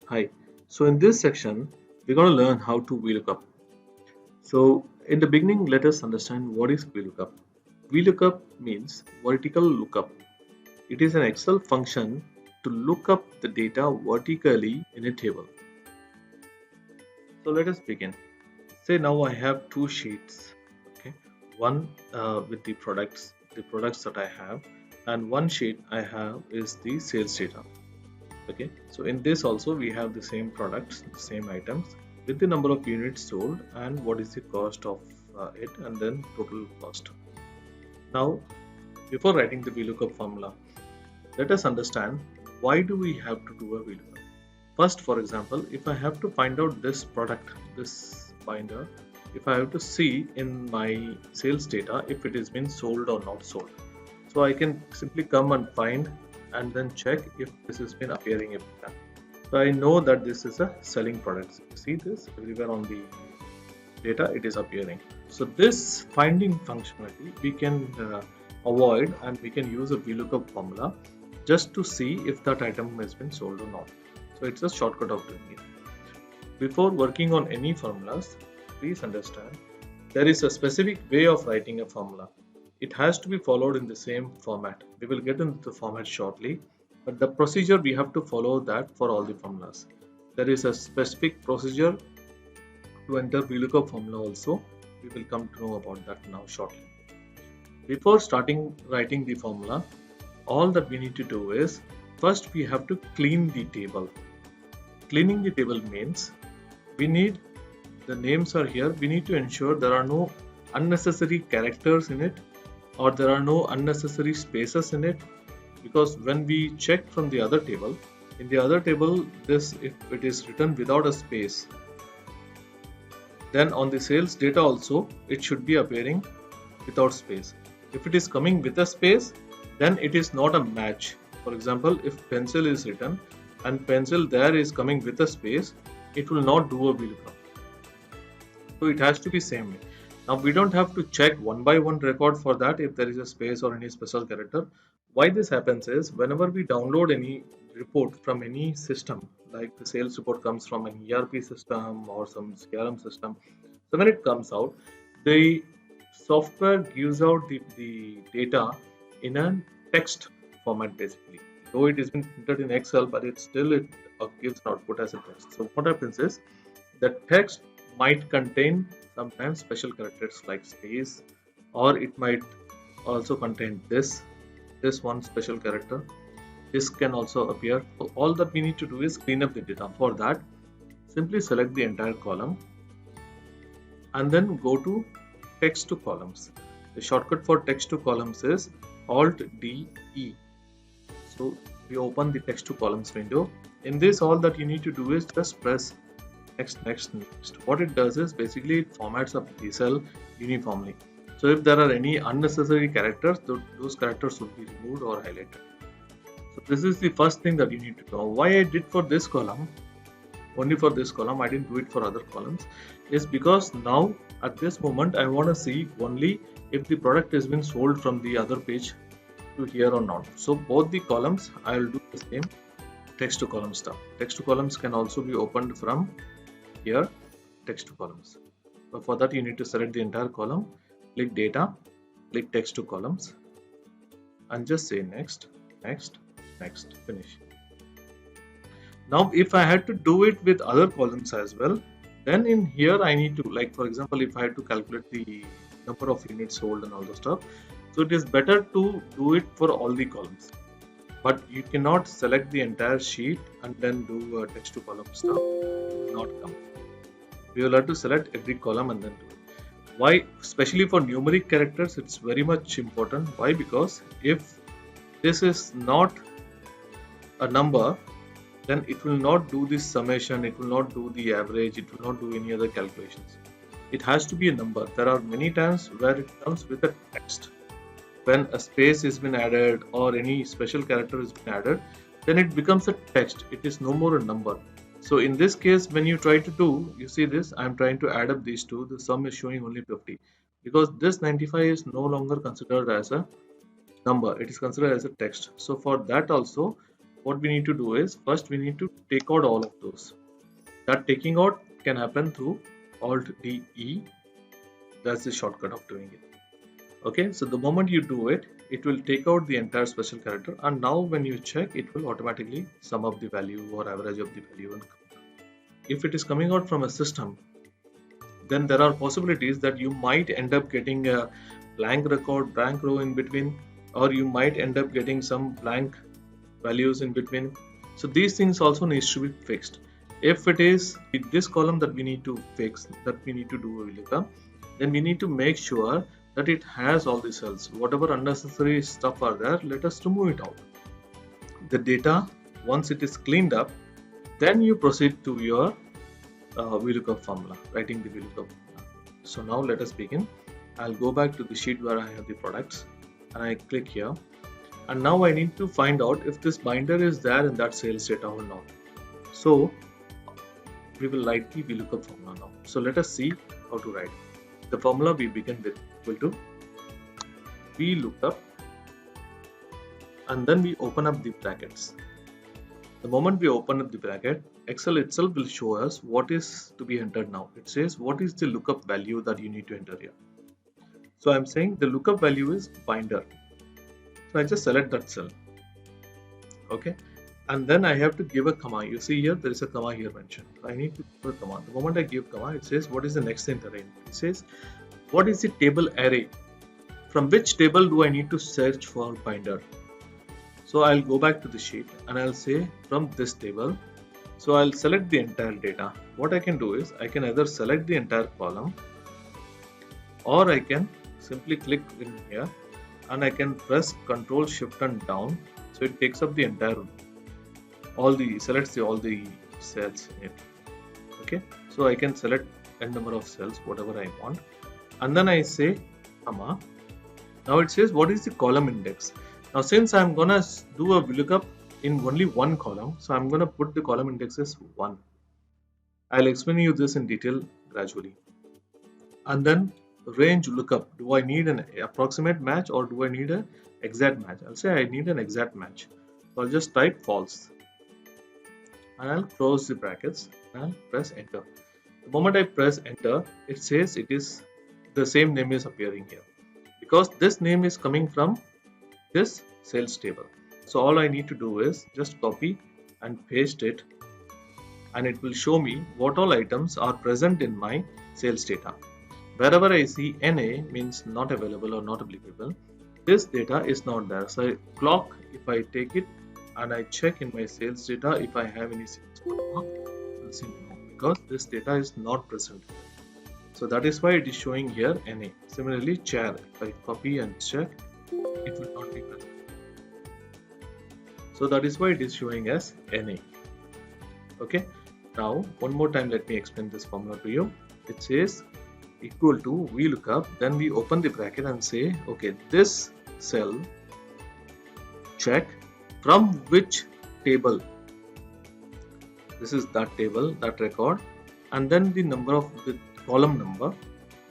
Hi. So in this section, we're going to learn how to VLOOKUP. So in the beginning, let us understand what is VLOOKUP. VLOOKUP means vertical lookup. It is an Excel function to look up the data vertically in a table. So let us begin. Say now I have two sheets. Okay, one with the products that I have, and one sheet I have is the sales data. Okay, so in this also we have the same products, the same items with the number of units sold and what is the cost of it, and then total cost. Now before writing the VLOOKUP formula, let us understand why do we have to do a VLOOKUP. First, for example, if I have to find out this product, this binder, if I have to see in my sales data if it has been sold or not sold, so I can simply come and find and then check if this has been appearing every time. So I know that this is a selling product. So you see this everywhere on the data, it is appearing. So this finding functionality we can avoid, and we can use a VLOOKUP formula just to see if that item has been sold or not. So it's a shortcut of doing it. Before working on any formulas, please understand there is a specific way of writing a formula. It has to be followed in the same format. We will get into the format shortly, but the procedure we have to follow that for all the formulas. There is a specific procedure to enter VLOOKUP formula also. We will come to know about that now shortly. Before starting writing the formula, all that we need to do is first we have to clean the table. Cleaning the table means we need the names are here. We need to ensure there are no unnecessary characters in it, or there are no unnecessary spaces in it, because when we check from the other table, in the other table, this if it is written without a space, then on the sales data also it should be appearing without space. If it is coming with a space, then it is not a match. For example, if pencil is written and pencil there is coming with a space, it will not do a VLOOKUP. So it has to be same way. Now we don't have to check one by one record for that if there is a space or any special character. Why this happens is whenever we download any report from any system, like the sales report comes from an ERP system or some CRM system, so when it comes out, the software gives out the data in a text format basically. Though it is been printed in Excel, but it gives an output as a text. So what happens is the text might contain sometimes special characters like space, or it might also contain this one special character. This can also appear. So all that we need to do is clean up the data. For that, simply select the entire column and then go to text to columns. The shortcut for text to columns is Alt D E. So we open the text to columns window. In this, all that you need to do is just press next, next, next. What it does is basically it formats up the cell uniformly. So if there are any unnecessary characters, those characters will be removed or highlighted. So this is the first thing that you need to know. Why I did for this column, only for this column, I didn't do it for other columns, is because now at this moment I want to see only if the product has been sold from the other page to here or not. So both the columns I will do the same text to column stuff. Text to columns can also be opened from here, text to columns. But for that you need to select the entire column, click data, click text to columns, and just say next, next, next, finish. Now if I had to do it with other columns as well, then in here I need to, like for example, if I had to calculate the number of units sold and all the stuff, so it is better to do it for all the columns. But you cannot select the entire sheet and then do text to column stuff. It will not come. We will have to select every column and then do it. Why? Especially for numeric characters, it's very much important. Why? Because if this is not a number, then it will not do this summation, it will not do the average, it will not do any other calculations. It has to be a number. There are many times where it comes with a text. When a space has been added or any special character has been added, then it becomes a text. It is no more a number. So in this case, when you try to do, you see this, I'm trying to add up these two, the sum is showing only 50, because this 95 is no longer considered as a number, it is considered as a text. So for that also, what we need to do is first we need to take out all of those. That taking out can happen through Alt D E. That's the shortcut of doing it. Okay, so the moment you do it, it will take out the entire special character, and now when you check, it will automatically sum up the value or average of the value. And if it is coming out from a system, then there are possibilities that you might end up getting a blank record, blank row in between, or you might end up getting some blank values in between. So these things also needs to be fixed. If it is this column that we need to fix, that we need to do a VLOOKUP, then we need to make sure that it has all the cells. Whatever unnecessary stuff are there, let us remove it out. The data, once it is cleaned up, then you proceed to your VLOOKUP formula, writing the VLOOKUP formula. So now let us begin. I'll go back to the sheet where I have the products and I click here. And now I need to find out if this binder is there in that sales data or not. So we will write the VLOOKUP formula now. So let us see how to write. The formula we begin with equal to VLOOKUP, and then we open up the brackets. The moment we open up the bracket, Excel itself will show us what is to be entered now. It says what is the lookup value that you need to enter here. So I'm saying the lookup value is binder. So I just select that cell. Okay. And then I have to give a comma. You see here, there is a comma here mentioned. I need to put a comma. The moment I give comma, it says what is the next in the range. It says what is the table array? From which table do I need to search for binder? So I'll go back to the sheet and I'll say from this table. So I'll select the entire data. What I can do is I can either select the entire column, or I can simply click in here and I can press Ctrl Shift and down. So it takes up the entire selects all the cells in it. Okay, so I can select n number of cells, whatever I want, and then I say comma. Now it says what is the column index. Now since I'm gonna do a VLOOKUP in only one column, so I'm gonna put the column index as 1. I'll explain you this in detail gradually. And then range lookup. Do I need an approximate match or do I need an exact match? I'll say I need an exact match. So I'll just type false. And I'll close the brackets and I'll press enter. The moment I press enter, it says it is the same name is appearing here because this name is coming from this sales table. So all I need to do is just copy and paste it, and it will show me what all items are present in my sales data. Wherever I see NA means not available or not applicable, this data is not there. So I clock, if I take it and I check in my sales data if I have any sales mark, you'll see no, because this data is not present. So that is why it is showing here NA. Similarly, chair, if I copy and check, it will not be present. So that is why it is showing as NA. Okay. Now one more time, let me explain this formula to you. It says equal to VLOOKUP, then we open the bracket and say, okay, this cell, check from which table. This is that table, that record, and then the number of the column number,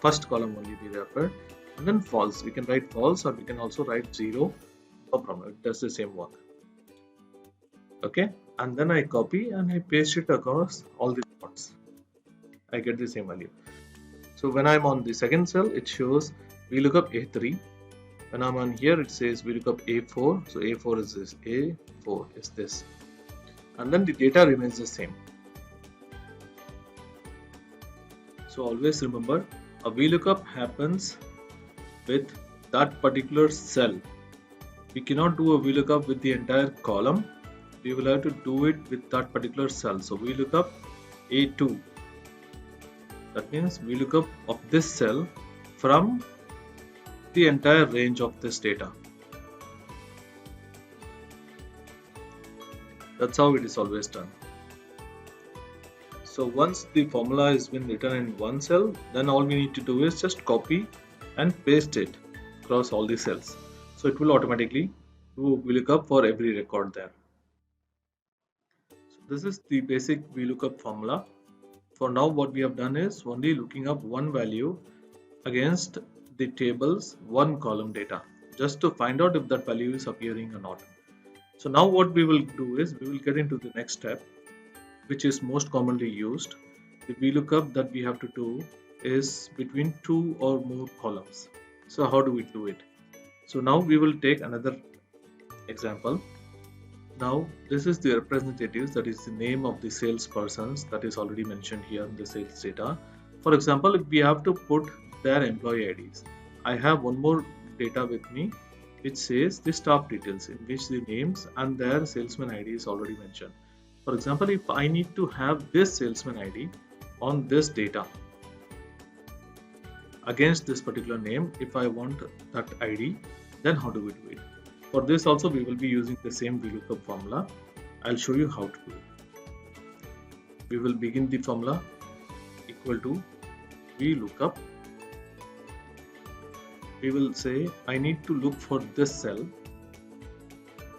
first column only be referred, and then false. We can write false or we can also write 0, no problem, it does the same work. Okay, and then I copy and I paste it across all the spots. I get the same value. So when I'm on the second cell, it shows VLOOKUP A3. When I'm on here, it says VLOOKUP A4. So A4 is this, A4 is this. And then the data remains the same. So always remember, a VLOOKUP happens with that particular cell. We cannot do a VLOOKUP with the entire column. We will have to do it with that particular cell. So VLOOKUP A2. That means VLOOKUP of this cell from the entire range of this data. That's how it is always done. So once the formula has been written in one cell, then all we need to do is just copy and paste it across all the cells. So it will automatically do VLOOKUP for every record there. So this is the basic VLOOKUP formula. For now, what we have done is only looking up one value against the table's one column data, just to find out if that value is appearing or not. So now what we will do is we will get into the next step, which is most commonly used. The VLOOKUP that we have to do is between two or more columns. So how do we do it? So now we will take another example. Now this is the representatives, that is the name of the salespersons that is already mentioned here in the sales data. For example, if we have to put their employee IDs, I have one more data with me which says the staff details, in which the names and their salesman ID is already mentioned. For example, if I need to have this salesman ID on this data against this particular name, if I want that ID, then how do we do it? For this also we will be using the same VLOOKUP formula. I'll show you how to do it. We will begin the formula equal to VLOOKUP. We will say I need to look for this cell,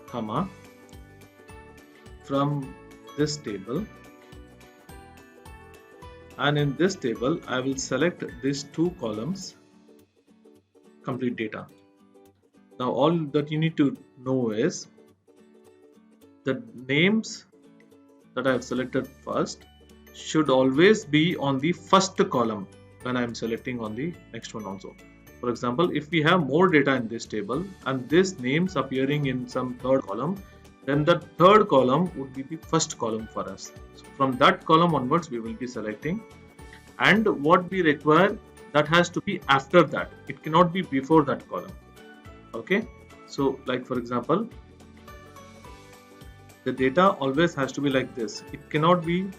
comma, from this table, and in this table I will select these two columns, complete data. Now all that you need to know is the names that I have selected first should always be on the first column when I am selecting on the next one also. For example, if we have more data in this table and this names appearing in some third column, then the third column would be the first column for us. So from that column onwards we will be selecting, and what we require, that has to be after that. It cannot be before that column. Okay, so like for example, the data always has to be like this. It cannot be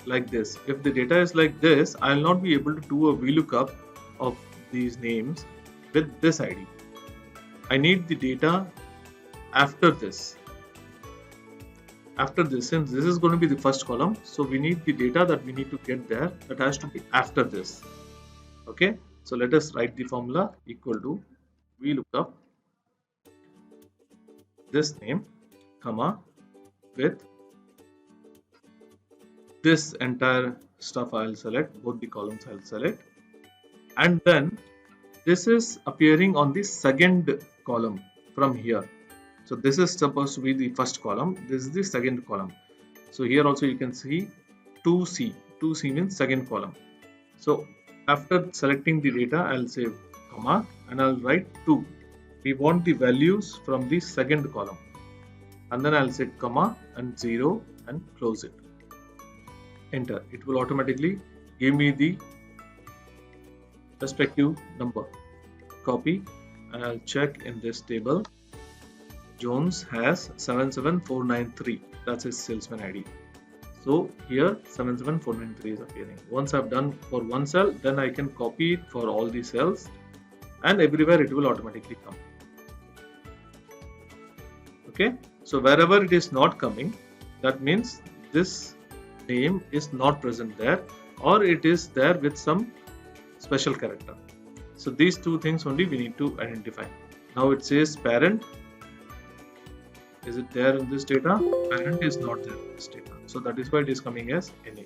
like this. If the data is like this, I will not be able to do a VLOOKUP of these names with this ID. I need the data after this. After this, since this is going to be the first column, so we need the data that we need to get there, that has to be after this. Okay, so let us write the formula equal to VLOOKUP this name, comma, with this entire stuff I'll select, both the columns I'll select, and then this is appearing on the second column from here. So this is supposed to be the first column, this is the second column. So here also you can see 2C, 2C means second column. So after selecting the data, I'll say comma and I'll write 2. We want the values from the second column, and then I'll say comma and 0 and close it. Enter. It will automatically give me the respective number. Copy, and I'll check in this table. Jones has 77493. That's his salesman ID. So here 77493 is appearing. Once I've done for one cell, then I can copy it for all the cells, and everywhere it will automatically come. Okay, so wherever it is not coming, that means this name is not present there, or it is there with some special character. So these two things only we need to identify. Now it says parent. Is it there in this data? Parent is not there in this data. So that is why it is coming as NA.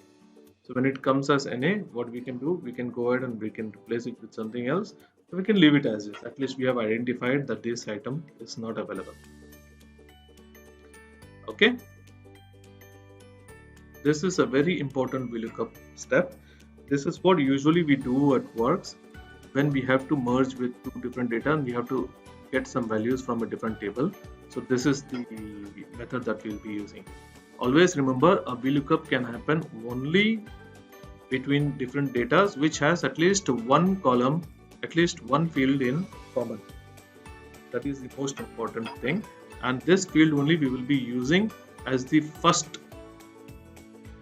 So when it comes as NA, what we can do, we can go ahead and we can replace it with something else. So we can leave it as is. At least we have identified that this item is not available. Okay. This is a very important VLOOKUP step. This is what usually we do at Works when we have to merge with two different data and we have to get some values from a different table. So this is the method that we'll be using. Always remember, a VLOOKUP can happen only between different data which has at least one column, at least one field in common. That is the most important thing, and this field only we will be using as the first.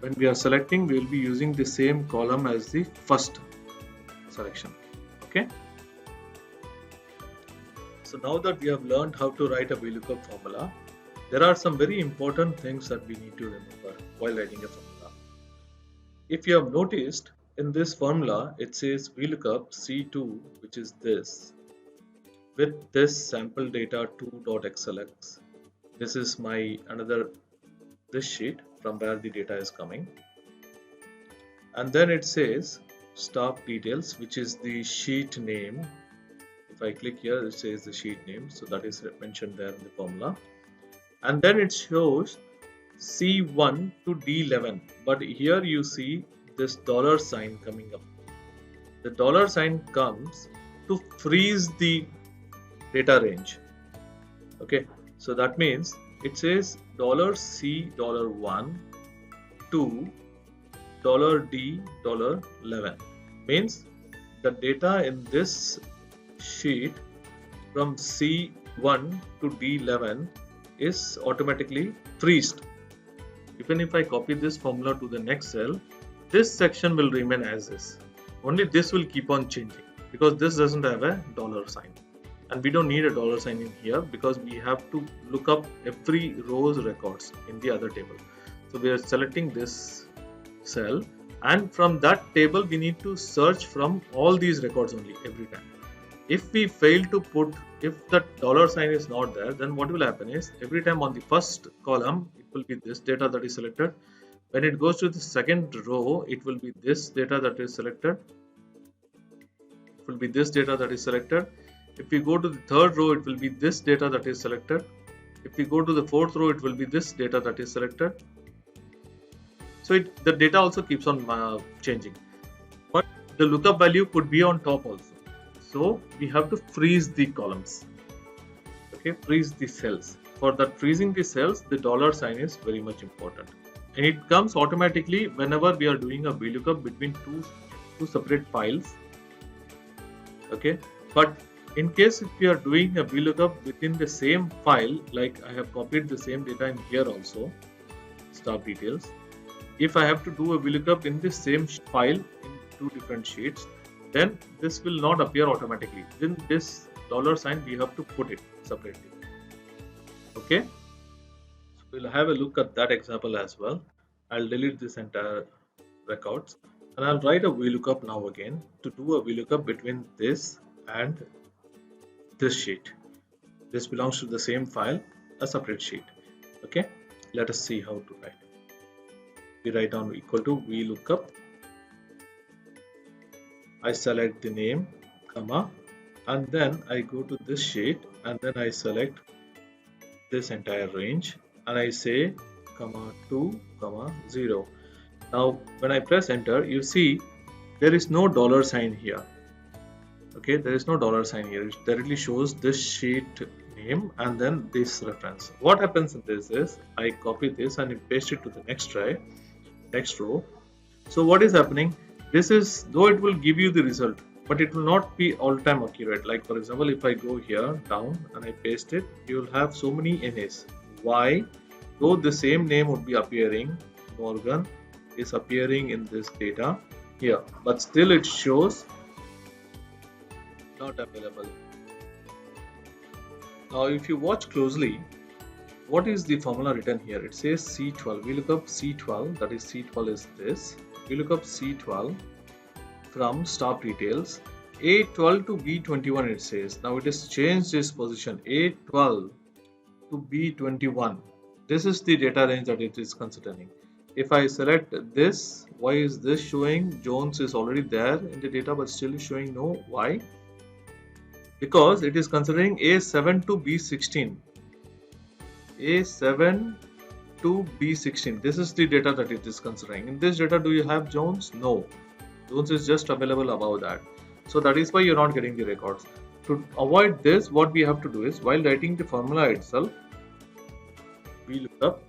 When we are selecting, we will be using the same column as the first selection. Okay. So now that we have learned how to write a VLOOKUP formula, there are some very important things that we need to remember while writing a formula. If you have noticed, in this formula it says VLOOKUP C2, which is this, with this sample data 2.xlx. This is my this sheet from where the data is coming, and then it says staff details, which is the sheet name. If I click here, it says the sheet name, so that is mentioned there in the formula. and then it shows C1 to D11, but here you see this dollar sign coming up. The dollar sign comes to freeze the data range. Okay, so that means it says $C $1 to $D $11, means the data in this sheet from C1 to D11 is automatically freezed. Even if I copy this formula to the next cell, this section will remain as is. Only this will keep on changing because this doesn't have a dollar sign, and we don't need a dollar sign in here because we have to look up every row's records in the other table. So we are selecting this cell, and from that table we need to search from all these records only every time. If we fail to put, if the dollar sign is not there, then what will happen is every time on the first column it will be this data that is selected. When it goes to the second row, it will be this data that is selected. It will be this data that is selected. If we go to the third row, it will be this data that is selected. If we go to the fourth row, it will be this data that is selected. So the data also keeps on changing, but the lookup value could be on top also. So we have to freeze the columns. Okay, freeze the cells. For that freezing the cells, the dollar sign is very much important, and it comes automatically whenever we are doing a VLOOKUP between two separate files. Okay, but in case if we are doing a VLOOKUP within the same file, like I have copied the same data in here also, staff details. If I have to do a VLOOKUP in the same file in two different sheets, then this will not appear automatically. Then this dollar sign we have to put it separately. Okay, so we'll have a look at that example as well. I'll delete this entire records and I'll write a VLOOKUP now again to do a VLOOKUP between this and this sheet. This belongs to the same file, a separate sheet. Okay, let us see how to write. We write down equal to VLOOKUP. I select the name, comma, and then I go to this sheet and then I select this entire range and I say comma 2, comma 0. Now when I press enter, you see there is no dollar sign here. Okay, there is no dollar sign here. It directly shows this sheet name and then this reference. What happens in this is I copy this and I paste it to the next row. So what is happening? This is, though it will give you the result, but it will not be all time accurate. Like for example, if I go here down and I paste it, you will have so many NAs. Why? Though the same name would be appearing, Morgan is appearing in this data here, but still it shows not available. Now if you watch closely, what is the formula written here? It says C12. We look up C12, that is C12 is this. We look up C12 from staff details. A12 to B21 it says. Now it has changed its position. A12 to B21. This is the data range that it is considering. If I select this, why is this showing? Jones is already there in the data but still is showing no. Why? Because it is considering A7 to B16. A7 to B16. This is the data that it is considering. In this data, do you have Jones? No. Jones is just available above that. So that is why you're not getting the records. To avoid this, what we have to do is, while writing the formula itself, we look up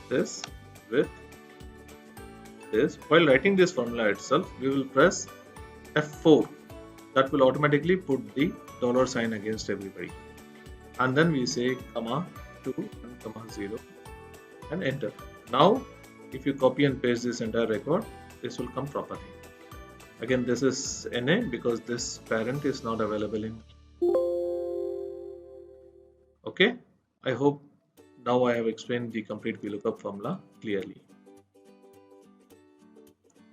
this with this. While writing this formula itself, we will press F4. That will automatically put the dollar sign against everybody. And then we say comma 2 and comma 0 and enter. Now if you copy and paste this entire record, this will come properly. Again, this is NA because this parent is not available in. Okay, I hope now I have explained the complete VLOOKUP formula clearly.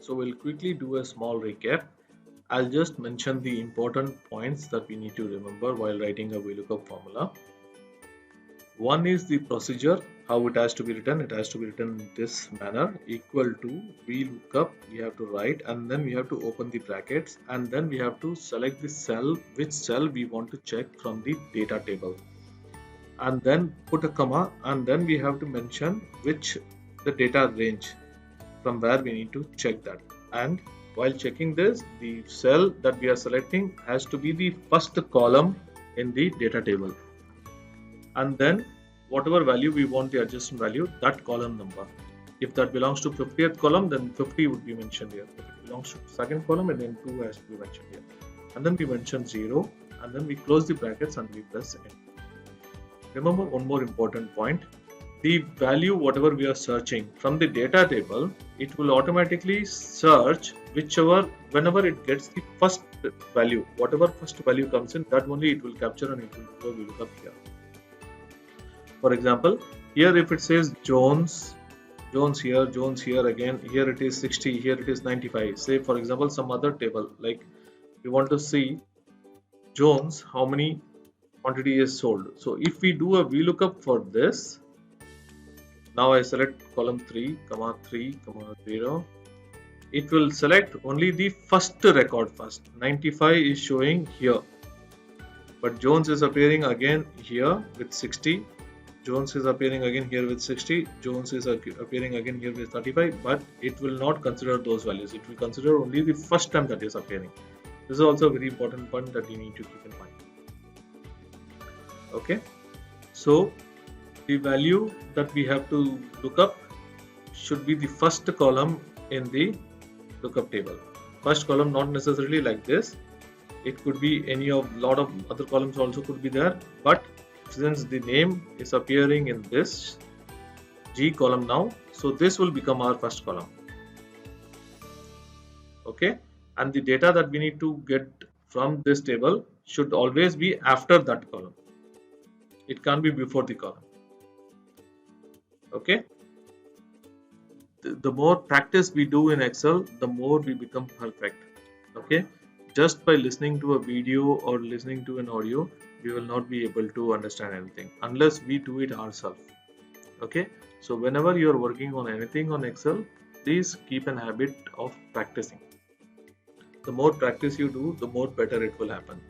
So we'll quickly do a small recap. I'll just mention the important points that we need to remember while writing a VLOOKUP formula. One is the procedure, how it has to be written. It has to be written in this manner, equal to VLOOKUP, we have to write, and then we have to open the brackets, and then we have to select the cell, which cell we want to check from the data table. and then put a comma, and then we have to mention which the data range from where we need to check that. And while checking this, the cell that we are selecting has to be the first column in the data table, and then whatever value we want the adjustment value, that column number. If that belongs to 50th column, then 50 would be mentioned here. If it belongs to second column, and then 2 has to be mentioned here. And then we mention 0, and then we close the brackets and we press enter. Remember one more important point. The value whatever we are searching from the data table, it will automatically search whenever it gets the first value. Whatever first value comes in, that only it will capture and it will do a VLOOKUP here. For example, here if it says Jones here again, here it is 60, here it is 95. Say for example some other table, like we want to see Jones, how many quantity is sold. So if we do a VLOOKUP for this, now I select column 3, 0. It will select only the first record first. 95 is showing here, but Jones is appearing again here with 60. Jones is appearing again here with 60. Jones is appearing again here with 35, but it will not consider those values. It will consider only the first time that is appearing. This is also a very important point that you need to keep in mind. Okay, so the value that we have to look up should be the first column in the lookup table. First column, not necessarily like this. It could be any of lot of other columns also could be there, but since the name is appearing in this G column now, so this will become our first column. Okay, and the data that we need to get from this table should always be after that column. It can't be before the column. Okay, the more practice we do in Excel, the more we become perfect. Okay, just by listening to a video or listening to an audio, we will not be able to understand anything unless we do it ourselves. Okay, so whenever you are working on anything on Excel, please keep an habit of practicing. The more practice you do, the more better it will happen.